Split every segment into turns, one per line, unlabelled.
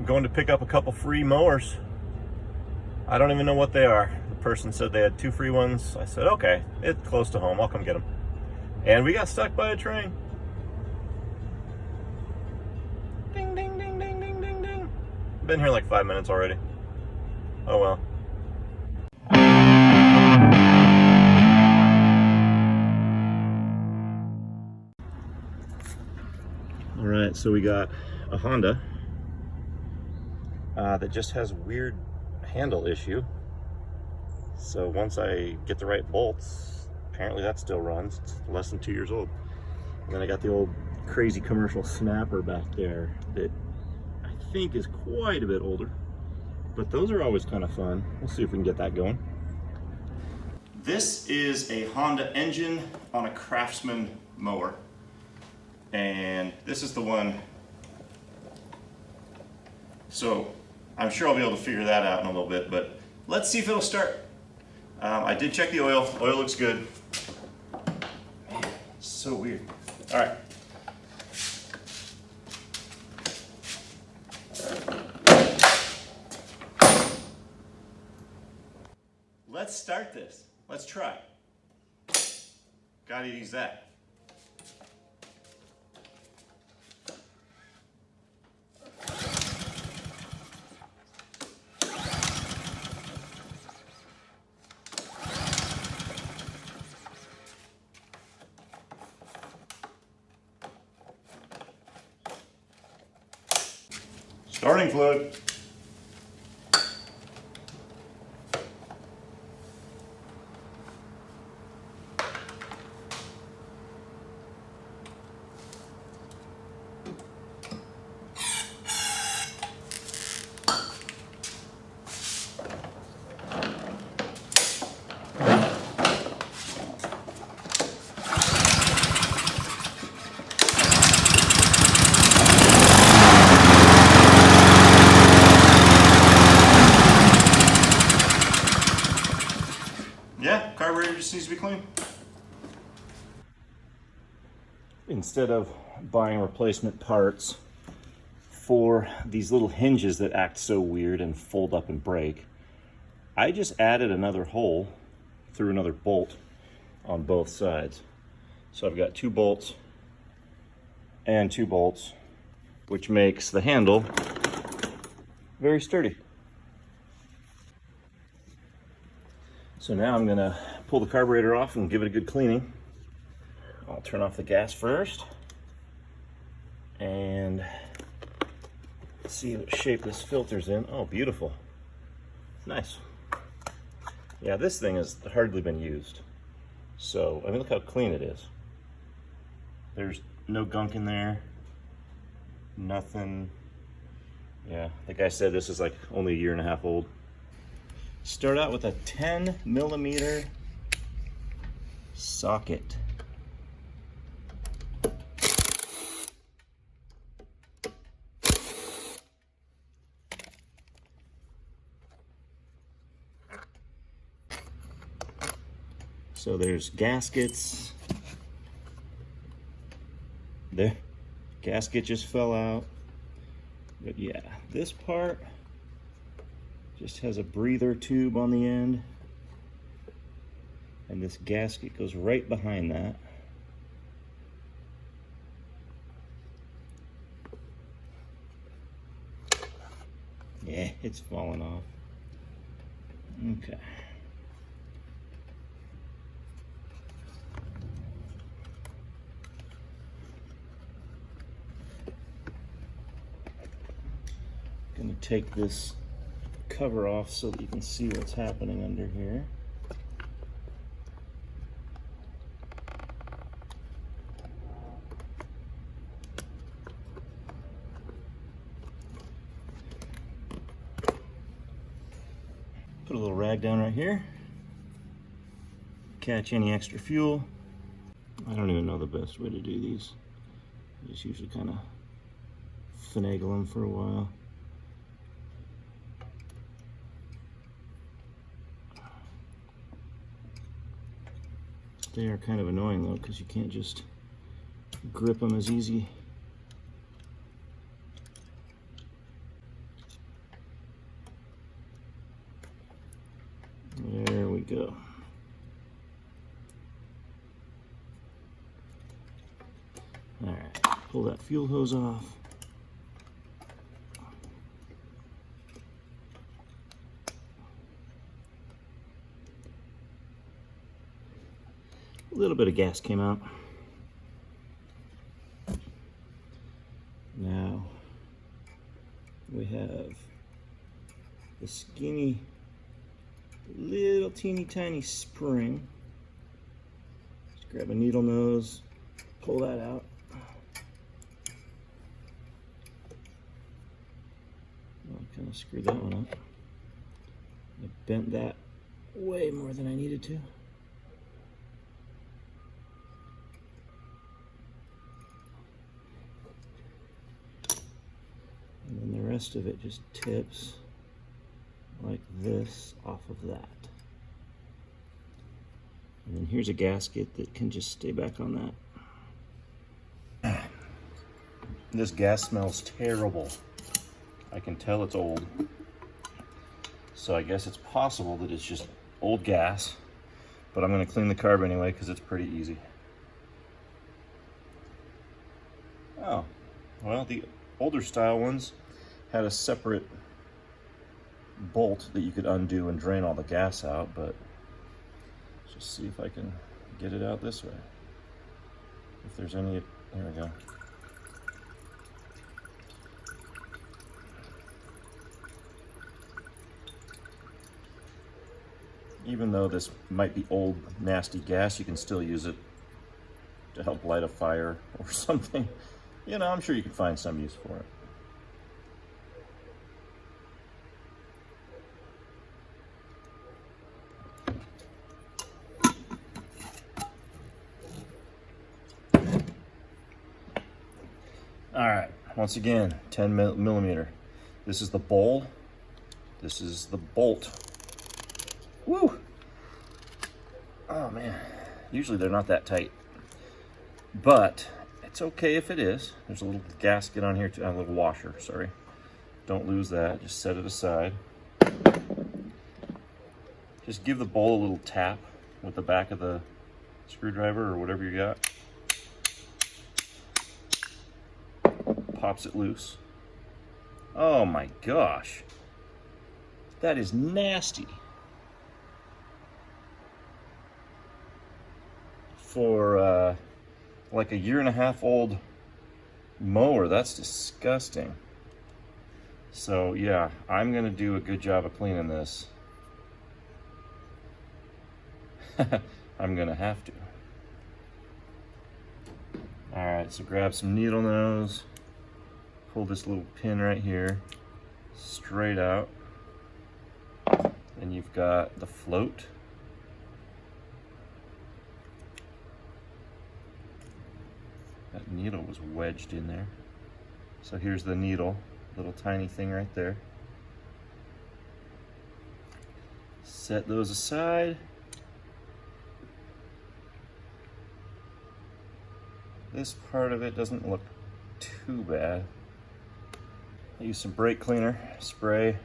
I'm going to pick up a couple free mowers. I don't even know what they are. The person said they had 2 free ones. I said, okay, it's close to home. I'll come get them. And we got stuck by a train. Ding, ding, ding, ding, ding, ding, ding. Been here like 5 minutes already. Oh well. All right, so we got a Honda that just has a weird handle issue. So once I get the right bolts, apparently that still runs. It's less than 2 years old. And then I got the old crazy commercial snapper back there that I think is quite a bit older. But those are always kind of fun. We'll see if we can get that going. This is a Honda engine on a Craftsman mower. And this is the one. So I'm sure I'll be able to figure that out in a little bit, but let's see if it'll start. I did check the oil. Oil looks good. Man, it's so weird. All right. Let's start this. Let's try. Gotta use that. Starting fluid. Yeah, carburetor just needs to be clean. Instead of buying replacement parts for these little hinges that act so weird and fold up and break, I just added another hole through another bolt on both sides. So I've got 2 bolts and 2 bolts, which makes the handle very sturdy. So now I'm gonna pull the carburetor off and give it a good cleaning. I'll turn off the gas first and see what shape this filter's in. Oh, beautiful. Nice. Yeah, this thing has hardly been used. So, I mean, look how clean it is. There's no gunk in there. Nothing. Yeah, the guy said this is like only 1.5 years old. Start out with a 10mm socket. So there's gaskets. The gasket just fell out. But yeah, this part just has a breather tube on the end, and this gasket goes right behind that. Yeah, it's falling off. Okay. Gonna take this cover off so that you can see what's happening under here. Put a little rag down right here. Catch any extra fuel. I don't even know the best way to do these. I just usually kind of finagle them for a while. They are kind of annoying though, because you can't just grip them as easy. There we go. All right, pull that fuel hose off. A little bit of gas came out. Now we have the skinny, little teeny tiny spring. Just grab a needle nose, pull that out. I kind of screwed that one up. I bent that way more than I needed to. And then the rest of it just tips like this off of that. And then here's a gasket that can just stay back on that. This gas smells terrible. I can tell it's old. So I guess it's possible that it's just old gas, but I'm gonna clean the carb anyway because it's pretty easy. Oh, well, the older style ones had a separate bolt that you could undo and drain all the gas out, but let's just see if I can get it out this way. If there's any, there we go. Even though this might be old, nasty gas, you can still use it to help light a fire or something. You know, I'm sure you can find some use for it. All right, once again, 10 millimeter. This is the bowl. This is the bolt. Woo! Oh man, usually they're not that tight, but it's okay if it is. There's a little gasket on here too, a little washer, sorry. Don't lose that, just set it aside. Just give the bowl a little tap with the back of the screwdriver or whatever you got. Pops it loose. Oh my gosh. That is nasty. For like a 1.5-year old mower, that's disgusting. So yeah, I'm gonna do a good job of cleaning this. I'm gonna have to. All right, so grab some needle nose, pull this little pin right here straight out, and you've got the float. That needle was wedged in there. So here's the needle, little tiny thing right there. Set those aside. This part of it doesn't look too bad. I use some brake cleaner, spray.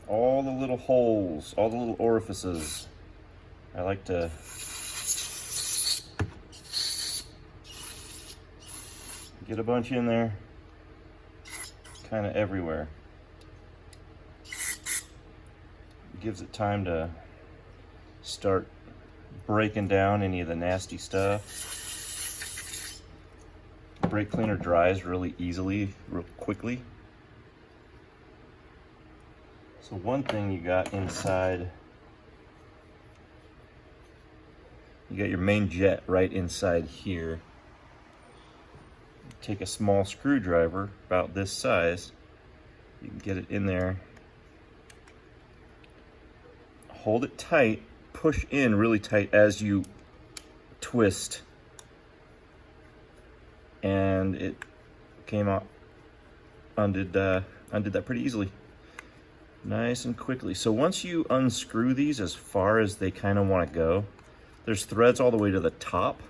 All the little holes, all the little orifices. I like to get a bunch in there, kind of everywhere. It gives it time to start breaking down any of the nasty stuff. Brake cleaner dries really easily, real quickly. So one thing you got inside, you got your main jet right inside here. Take a small screwdriver about this size, you can get it in there, hold it tight, push in really tight as you twist, and it came out, undid that pretty easily, nice and quickly. So once you unscrew these as far as they kind of want to go, there's threads all the way to the top,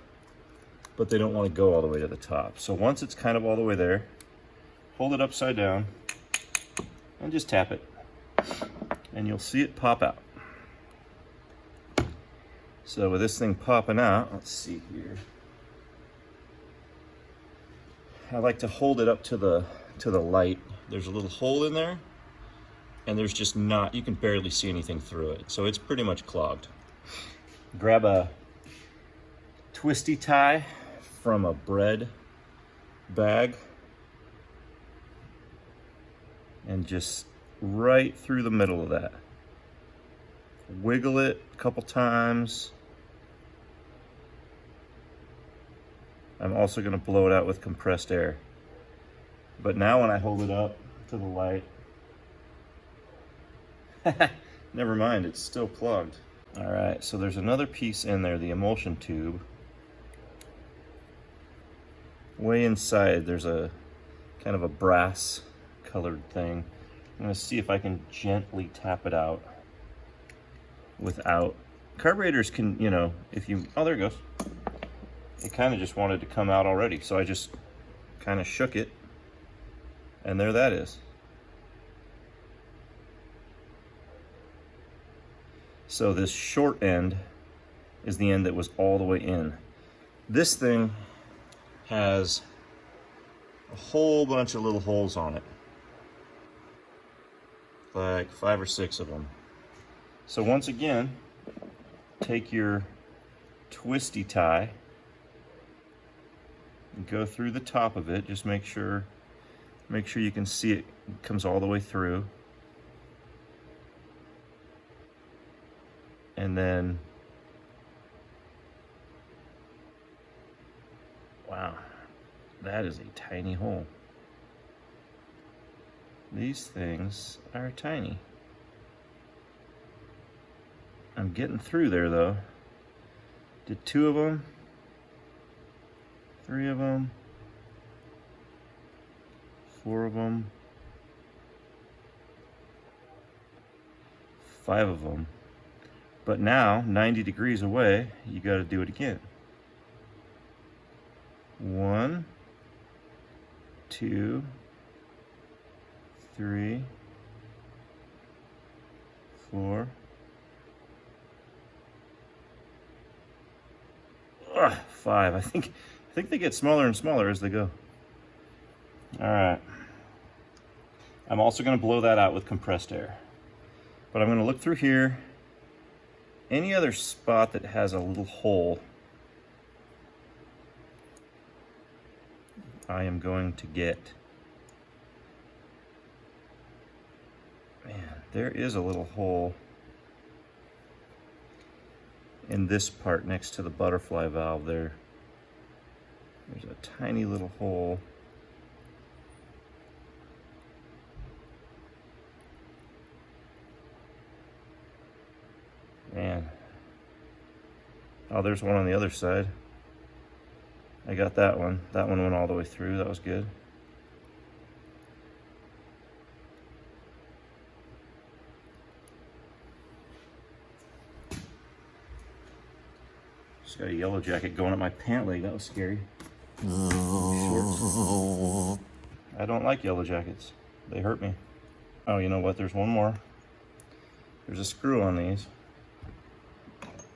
but they don't want to go all the way to the top. So once it's kind of all the way there, hold it upside down, and just tap it, and you'll see it pop out. So with this thing popping out, let's see here. I like to hold it up to the light. There's a little hole in there, and there's just not, you can barely see anything through it. So it's pretty much clogged. Grab a twisty tie from a bread bag and just right through the middle of that. Wiggle it a couple times. I'm also going to blow it out with compressed air. But now when I hold it up to the light, never mind, it's still plugged. All right, so there's another piece in there, the emulsion tube. Way inside, there's a kind of a brass colored thing. I'm gonna see if I can gently tap it out without, carburetors can, you know, if you, oh, there it goes. It kind of just wanted to come out already, so I just kind of shook it, and there that is. So this short end is the end that was all the way in. This thing has a whole bunch of little holes on it, like 5 or 6 of them. So once again, take your twisty tie and go through the top of it. Just make sure you can see it comes all the way through. And then, wow, that is a tiny hole. These things are tiny. I'm getting through there though. Did 2 of them, 3 of them, 4 of them, 5 of them. But now, 90 degrees away, you got to do it again. 1, 2, 3, 4. 5. I think they get smaller and smaller as they go. All right. I'm also going to blow that out with compressed air. But I'm going to look through here. Any other spot that has a little hole, I am going to get. Man, there is a little hole in this part next to the butterfly valve there. There's a tiny little hole. Man. Oh, there's one on the other side. I got that one. That one went all the way through. That was good. Just got a yellow jacket going up my pant leg. That was scary. Shorts. I don't like yellow jackets. They hurt me. Oh, you know what? There's one more. There's a screw on these.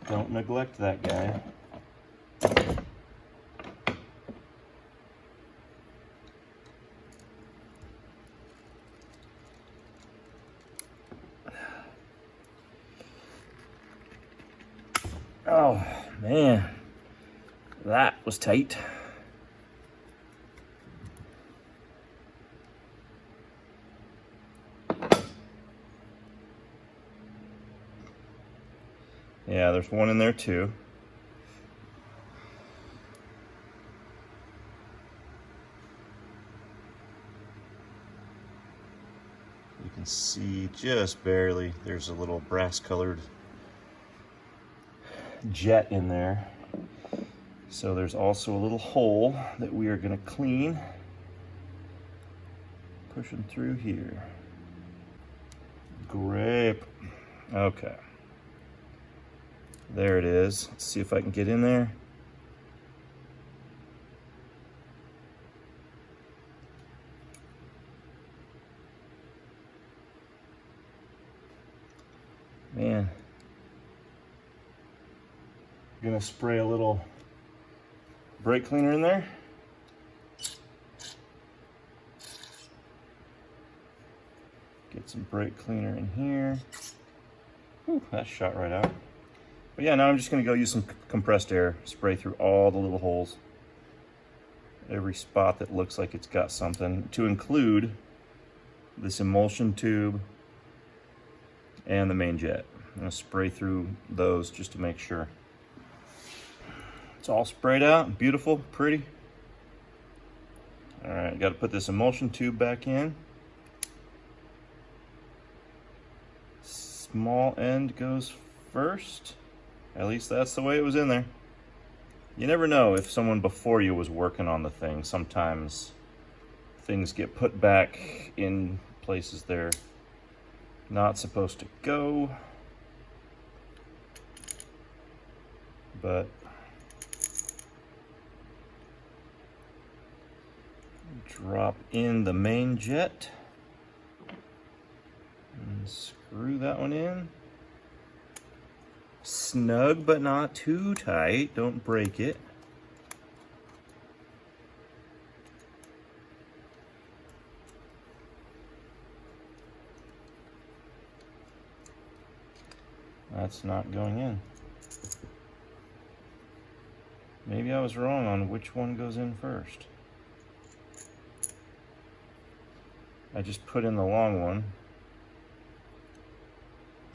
Don't neglect that guy. Oh, man. That was tight. Yeah, there's one in there too. You can see just barely, there's a little brass colored jet in there. So there's also a little hole that we are going to clean. Pushing through here. Great. Okay. There it is. Let's see if I can get in there. Man, I'm gonna spray a little brake cleaner in there. Get some brake cleaner in here. Whew, that shot right out. But yeah, now I'm just gonna go use some compressed air, spray through all the little holes. Every spot that looks like it's got something, to include this emulsion tube and the main jet. I'm gonna spray through those just to make sure. It's all sprayed out, beautiful, pretty. All right, gotta put this emulsion tube back in. Small end goes first. At least that's the way it was in there. You never know if someone before you was working on the thing. Sometimes things get put back in places they're not supposed to go. But drop in the main jet and screw that one in. Snug but not too tight, don't break it. That's not going in. Maybe I was wrong on which one goes in first. I just put in the long one.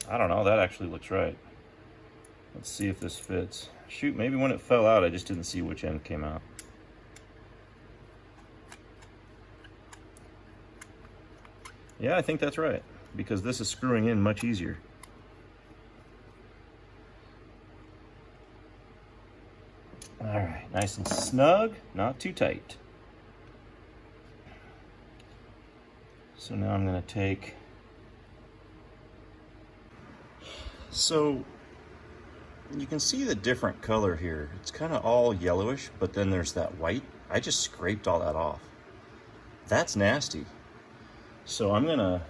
I don't know, that actually looks right. Let's see if this fits. Shoot, maybe when it fell out, I just didn't see which end came out. Yeah, I think that's right, because this is screwing in much easier. All right, nice and snug, not too tight. So now I'm gonna take, so you can see the different color here. It's kind of all yellowish, but then there's that white. I just scraped all that off. That's nasty. So I'm gonna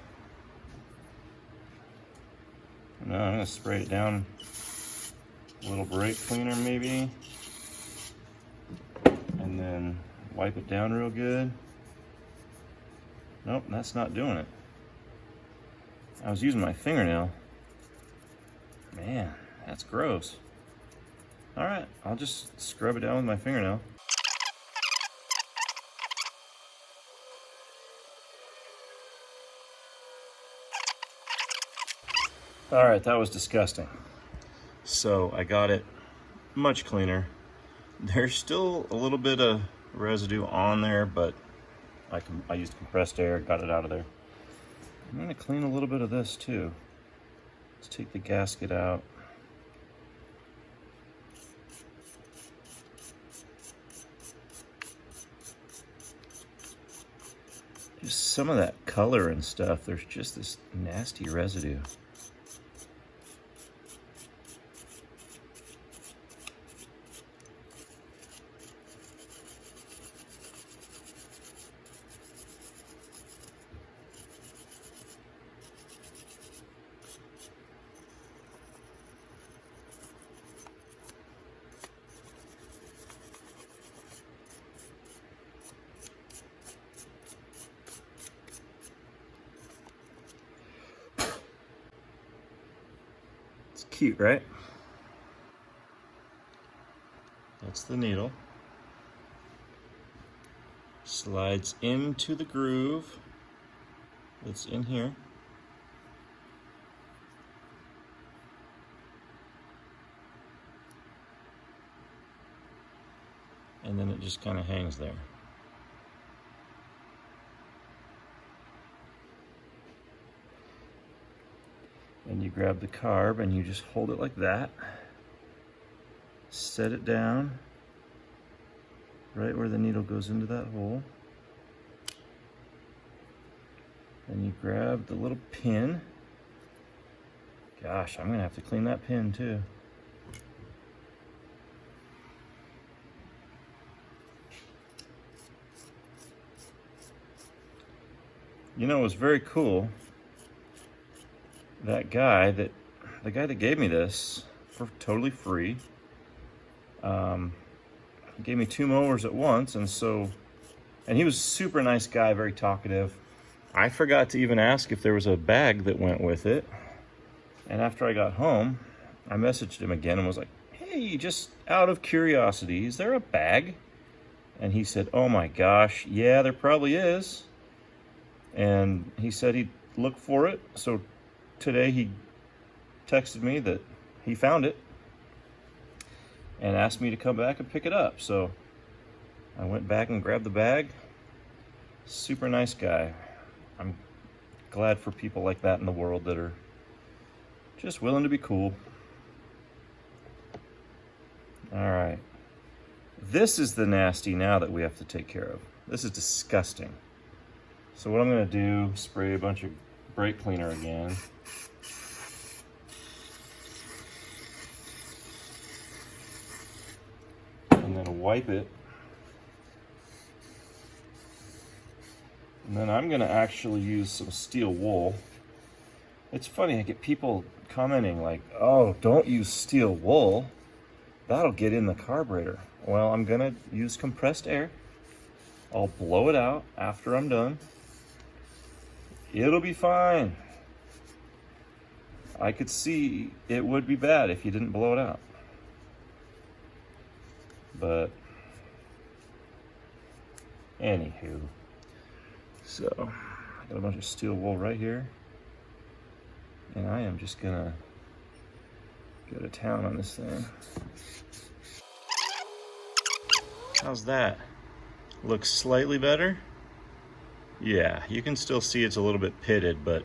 spray it down. A little brake cleaner maybe. And then wipe it down real good. Nope, that's not doing it. I was using my fingernail. Man, that's gross. All right, I'll just scrub it down with my fingernail. All right, that was disgusting. So I got it much cleaner. There's still a little bit of residue on there, but I used compressed air, got it out of there. I'm gonna clean a little bit of this too. Let's take the gasket out. Just some of that color and stuff, there's just this nasty residue. It's cute, right? That's the needle. Slides into the groove that's in here. And then it just kind of hangs there. And you grab the carb and you just hold it like that. Set it down right where the needle goes into that hole. And you grab the little pin. Gosh, I'm gonna have to clean that pin too. You know, it was very cool. That guy that the guy that gave me this for totally free, he gave me 2 mowers at once, and he was a super nice guy, very talkative. I forgot to even ask if there was a bag that went with it. And after I got home, I messaged him again and was like, hey, just out of curiosity, is there a bag? And he said, oh my gosh, yeah, there probably is. And he said he'd look for it. So today he texted me that he found it and asked me to come back and pick it up. So I went back and grabbed the bag. Super nice guy. I'm glad for people like that in the world that are just willing to be cool. All right. This is the nasty now that we have to take care of. This is disgusting. So what I'm gonna do, spray a bunch of brake cleaner again. And then wipe it. And then I'm gonna actually use some steel wool. It's funny, I get people commenting like, oh, don't use steel wool. That'll get in the carburetor. Well, I'm gonna use compressed air. I'll blow it out after I'm done. It'll be fine. I could see it would be bad if you didn't blow it out. But anywho, so I got a bunch of steel wool right here, and I am just gonna go to town on this thing. How's that? Looks slightly better? Yeah, you can still see it's a little bit pitted, but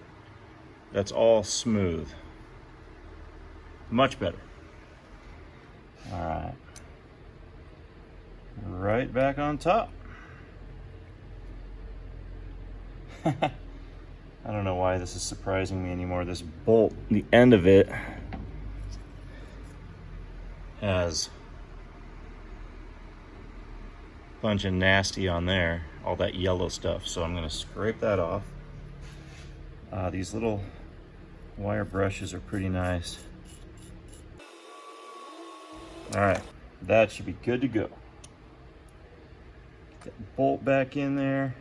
that's all smooth. Much better. All right. Right back on top. I don't know why this is surprising me anymore. This bolt, the end of it has a bunch of nasty on there, all that yellow stuff. So I'm gonna scrape that off. These little wire brushes are pretty nice. All right, that should be good to go. Get that bolt back in there.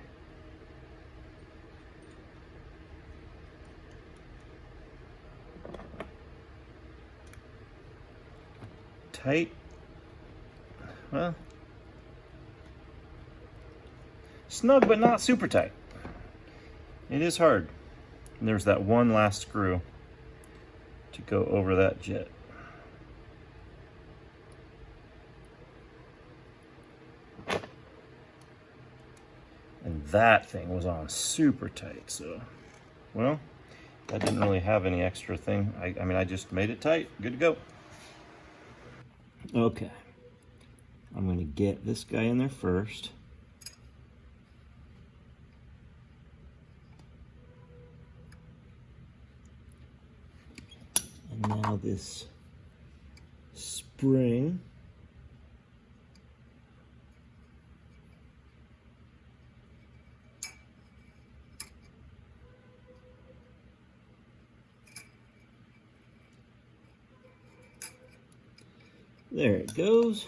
Tight. Well, snug but not super tight. It is hard. And there's that one last screw to go over that jet. And that thing was on super tight, so, well, I didn't really have any extra thing. I mean, I just made it tight. Good to go. Okay, I'm going to get this guy in there first. And now this spring. There it goes.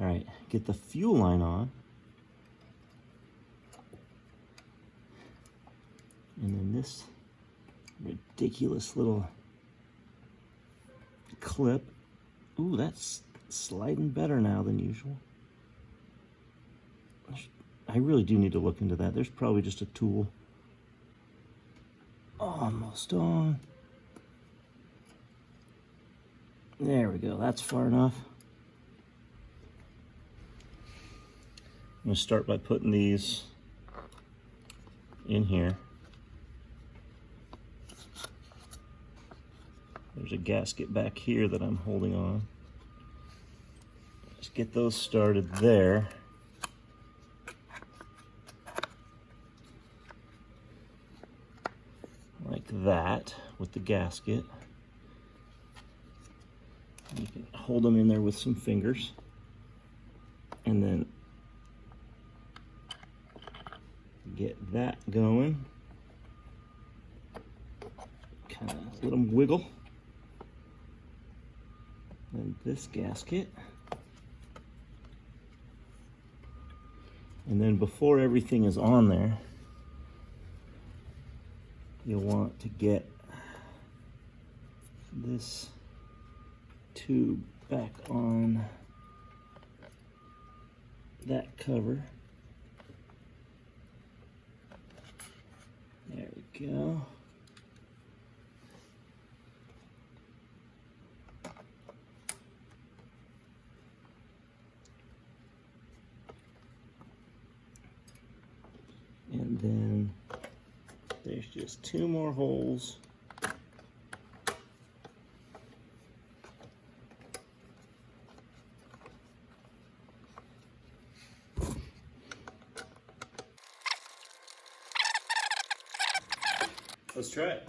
All right, get the fuel line on. And then this ridiculous little clip. Ooh, that's sliding better now than usual. I really do need to look into that. There's probably just a tool. Almost on. There we go, that's far enough. I'm gonna start by putting these in here. There's a gasket back here that I'm holding on. Just get those started there. Like that, with the gasket. You can hold them in there with some fingers, and then get that going. Kind of let them wiggle. this gasket. And then before everything is on there, you'll want to get this tube back on that cover. There we go. And then there's just 2 more holes. Let's try it.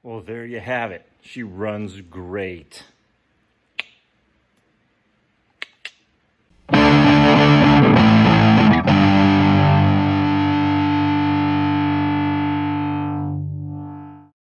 Well, there you have it. She runs great.